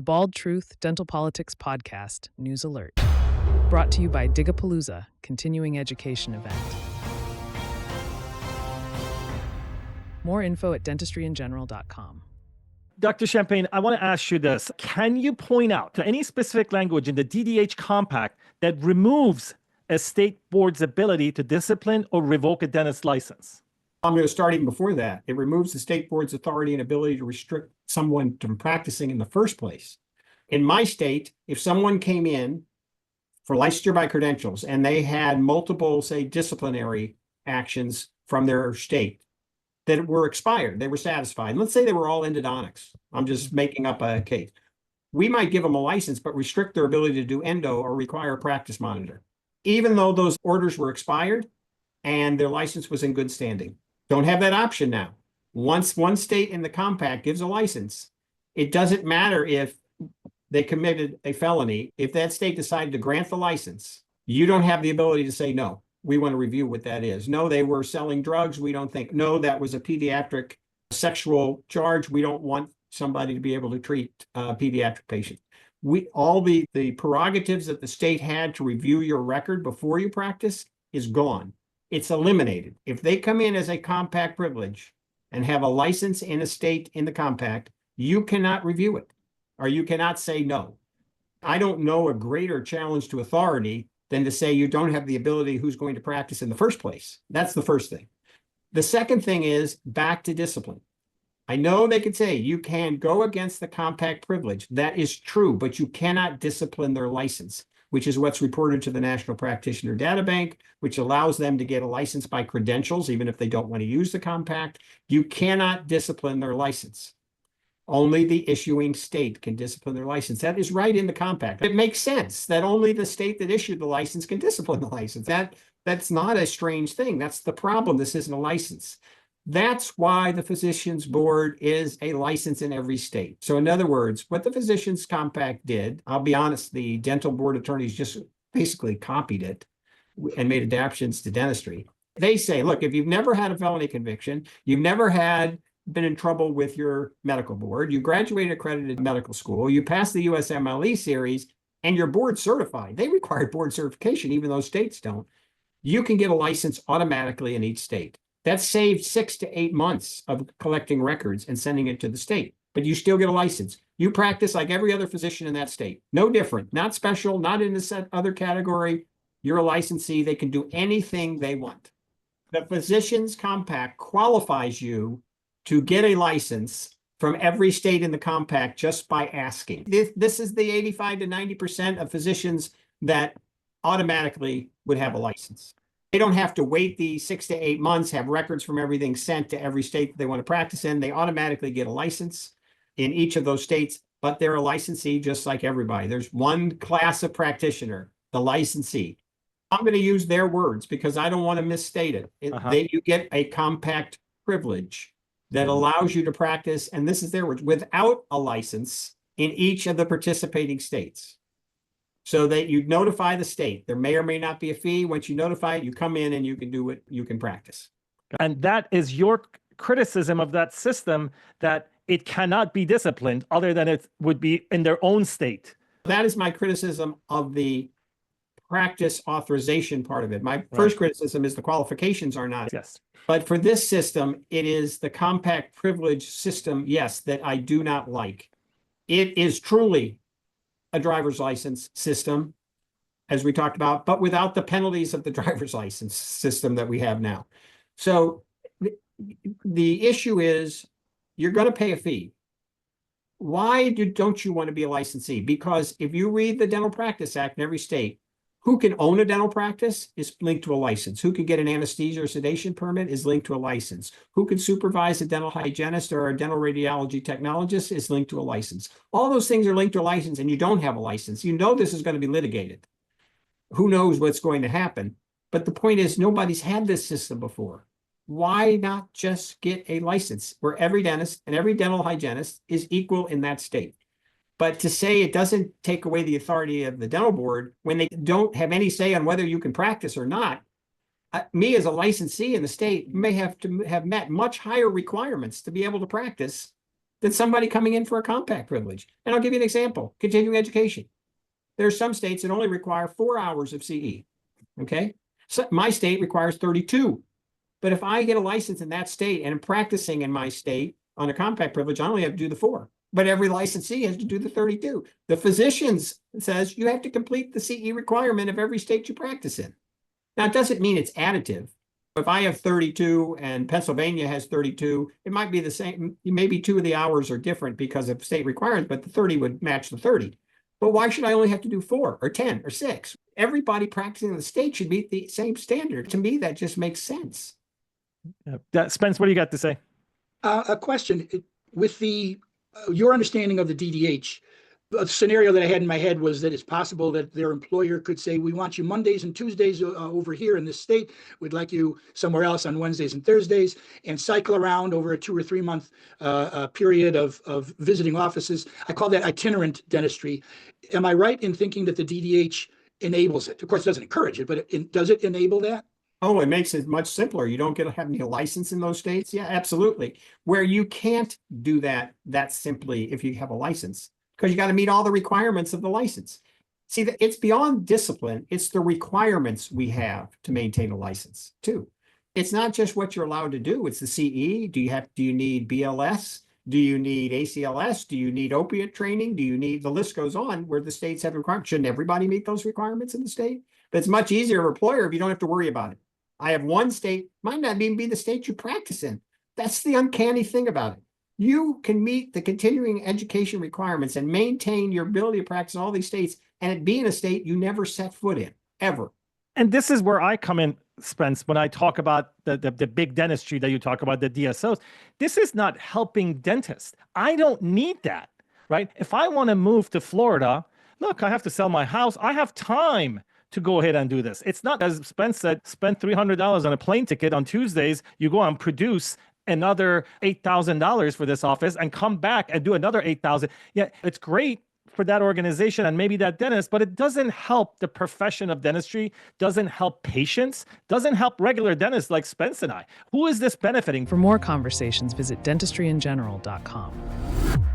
Bald Truth Dental Politics Podcast News Alert. Brought to you by Digapalooza Continuing Education Event. More info at dentistryingeneral.com. Dr. Champagne, I want to ask you this. Can you point out to any specific language in the DDH compact that removes a state board's ability to discipline or revoke a dentist's license? I'm going to start even before that. It removes the state board's authority and ability to restrict someone from practicing in the first place. In my state, if someone came in for licensure by credentials and they had multiple, say, disciplinary actions from their state that were expired, they were satisfied. Let's say they were all endodontics. I'm just making up a case. We might give them a license, but restrict their ability to do endo or require a practice monitor, even though those orders were expired and their license was in good standing. Don't have that option now. Once one state in the compact gives a license, it doesn't matter if they committed a felony. If that state decided to grant the license, you don't have the ability to say, no, we want to review what that is. No, they were selling drugs. We don't think, no, that was a pediatric sexual charge. We don't want somebody to be able to treat a pediatric patient. All the prerogatives that the state had to review your record before you practice is gone. It's eliminated. If they come in as a compact privilege and have a license in a state in the compact, you cannot review it, or you cannot say no. I don't know a greater challenge to authority than to say you don't have the ability who's going to practice in the first place. That's the first thing. The second thing is back to discipline. I know they could say you can go against the compact privilege. That is true, but you cannot discipline their license, which is what's reported to the National Practitioner Data Bank, which allows them to get a license by credentials, even if they don't want to use the compact. You cannot discipline their license. Only the issuing state can discipline their license. That is right in the compact. It makes sense that only the state that issued the license can discipline the license. That's not a strange thing. That's the problem. This isn't a license. That's why the Physicians Board is a license in every state. So in other words, what the Physicians Compact did, I'll be honest, the dental board attorneys just basically copied it and made adaptations to dentistry. They say, look, if you've never had a felony conviction, you've never been in trouble with your medical board, you graduated accredited medical school, you passed the USMLE series, and you're board certified. They require board certification, even though states don't. You can get a license automatically in each state. That saved 6 to 8 months of collecting records and sending it to the state, but you still get a license. You practice like every other physician in that state. No different, not special, not in the other category. You're a licensee. They can do anything they want. The Physicians Compact qualifies you to get a license from every state in the compact just by asking. This is the 85 to 90% of physicians that automatically would have a license. They don't have to wait the 6 to 8 months, have records from everything sent to every state that they want to practice in. They automatically get a license in each of those states, but they're a licensee just like everybody. There's one class of practitioner, the licensee. I'm going to use their words because I don't want to misstate it. You get a compact privilege that allows you to practice, and this is their words, without a license in each of the participating states. So that you notify the state. There may or may not be a fee. Once you notify it, you come in and you can do it. You can practice. And that is your criticism of that system, that it cannot be disciplined other than it would be in their own state. That is my criticism of the practice authorization part of it. My first criticism is the qualifications are not. Yes. But for this system, it is the compact privilege system, yes, that I do not like. It is truly a driver's license system, as we talked about, but without the penalties of the driver's license system that we have now. So the issue is you're going to pay a fee. Why don't you want to be a licensee? Because if you read the Dental Practice Act in every state, who can own a dental practice is linked to a license. Who can get an anesthesia or sedation permit is linked to a license. Who can supervise a dental hygienist or a dental radiology technologist is linked to a license. All those things are linked to a license, and you don't have a license. You know this is going to be litigated. Who knows what's going to happen? But the point is, nobody's had this system before. Why not just get a license where every dentist and every dental hygienist is equal in that state? But to say it doesn't take away the authority of the dental board when they don't have any say on whether you can practice or not, me as a licensee in the state may have to have met much higher requirements to be able to practice than somebody coming in for a compact privilege. And I'll give you an example, continuing education. There are some states that only require 4 hours of CE, okay? So my state requires 32. But if I get a license in that state and I'm practicing in my state on a compact privilege, I only have to do the 4. But every licensee has to do the 32. The physicians says you have to complete the CE requirement of every state you practice in. Now, it doesn't mean it's additive. If I have 32 and Pennsylvania has 32, it might be the same. Maybe 2 of the hours are different because of state requirements, but the 30 would match the 30. But why should I only have to do 4 or 10 or 6? Everybody practicing in the state should meet the same standard. To me, that just makes sense. Spence, what do you got to say? A question with your understanding of the DDH. A scenario that I had in my head was that it's possible that their employer could say, we want you Mondays and Tuesdays over here in this state. We'd like you somewhere else on Wednesdays and Thursdays, and cycle around over a 2 or 3 month period of visiting offices. I call that itinerant dentistry. Am I right in thinking that the DDH enables it? Of course, it doesn't encourage it, but does it enable that? Oh, it makes it much simpler. You don't have any license in those states. Yeah, absolutely. Where you can't do that simply if you have a license, because you got to meet all the requirements of the license. See, it's beyond discipline. It's the requirements we have to maintain a license too. It's not just what you're allowed to do. It's the CE. Do you need BLS? Do you need ACLS? Do you need opiate training? Do you need, the list goes on where the states have requirements. Shouldn't everybody meet those requirements in the state? But it's much easier for an employer if you don't have to worry about it. I have one state, might not even be the state you practice in. That's the uncanny thing about it. You can meet the continuing education requirements and maintain your ability to practice in all these states, and it being a state you never set foot in, ever. And this is where I come in, Spence, when I talk about the big dentistry that you talk about, the DSOs. This is not helping dentists. I don't need that, right? If I want to move to Florida, look, I have to sell my house. I have time to go ahead and do this. It's not, as Spence said, spend $300 on a plane ticket on Tuesdays. You go and produce another $8,000 for this office and come back and do another $8,000. Yeah, it's great for that organization and maybe that dentist, but it doesn't help the profession of dentistry, doesn't help patients, doesn't help regular dentists like Spence and I. Who is this benefiting? For more conversations, visit dentistryingeneral.com.